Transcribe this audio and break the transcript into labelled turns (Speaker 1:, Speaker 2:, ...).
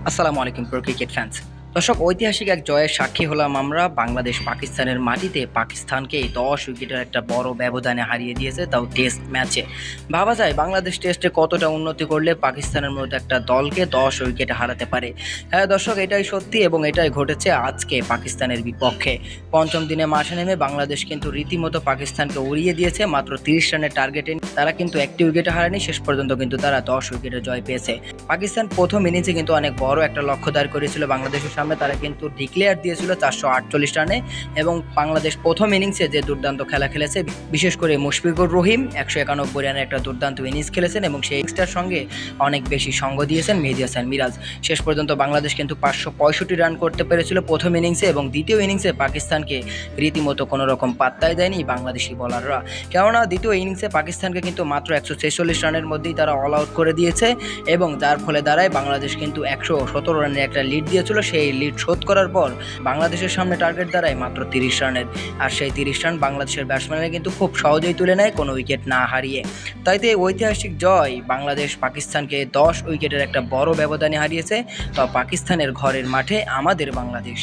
Speaker 1: আসসালামু আলাইকুম pro cricket fans. দর্শক, ঐতিহাসিক এক জয়ের সাক্ষী হলাম আমরা। বাংলাদেশ পাকিস্তানের মাটিতে পাকিস্তানকে 10 উইকেটের একটা বড় ব্যবধানে হারিয়ে দিয়েছে, তাও টেস্ট ম্যাচে। ভাবা যায় বাংলাদেশ টেস্টে কতটা উন্নতি করলে পাকিস্তানের মতো একটা দলকে 10 উইকেটে হারাতে পারে। হ্যাঁ দর্শক, এটাই সত্যি এবং এটাই ঘটেছে আজকে পাকিস্তানের বিপক্ষে। পঞ্চম দিনে মাঠে নেমে বাংলাদেশ কিন্তু রীতিমতো পাকিস্তানকে উড়িয়ে দিয়েছে। মাত্র 30 রানের টার্গেটে তারা কিন্তু একটি উইকেটে হারায়নি, শেষ পর্যন্ত কিন্তু তারা 10 উইকেটে জয় পেয়েছে। পাকিস্তান প্রথম ইনিংসে কিন্তু অনেক বড় একটা লক্ষ্য দাঁড় করেছিল বাংলাদেশের সামনে। তারা কিন্তু ডিক্লেয়ার দিয়েছিল 448 রানে, এবং বাংলাদেশ প্রথম ইনিংসে যে দুর্দান্ত খেলা খেলেছে, বিশেষ করে মুশফিকুর রহিম 191 রানের একটা দুর্দান্ত ইনিংস খেলেছেন এবং সেই ইনিংসটার সঙ্গে অনেক বেশি সঙ্গ দিয়েছেন মেহেদী হাসান মিরাজ। শেষ পর্যন্ত বাংলাদেশ কিন্তু 565 রান করতে পেরেছিল প্রথম ইনিংসে, এবং দ্বিতীয় ইনিংসে পাকিস্তানকে রীতিমতো কোনো রকম পাত্তাই দেয়নি বাংলাদেশি বোলাররা। কেননা দ্বিতীয় ইনিংসে পাকিস্তানকে কিন্তু মাত্র 146 রানের মধ্যেই তারা অল আউট করে দিয়েছে, এবং যার ফলে দাঁড়ায় বাংলাদেশ কিন্তু 117 রানের একটা লিড দিয়েছিল। সেই লিড শোধ করার পর বাংলাদেশের সামনে টার্গেট দাঁড়ায় মাত্র 30 রানের, আর সেই 30 রান বাংলাদেশের ব্যাটসম্যানরা কিন্তু খুব সহজেই তুলে নেয় কোনো উইকেট না হারিয়ে। তাই তো এই ঐতিহাসিক জয়, বাংলাদেশ পাকিস্তানকে 10 উইকেটের একটা বড় ব্যবধানে হারিয়েছে। তো পাকিস্তানের ঘরের মাঠে আমাদের বাংলাদেশ।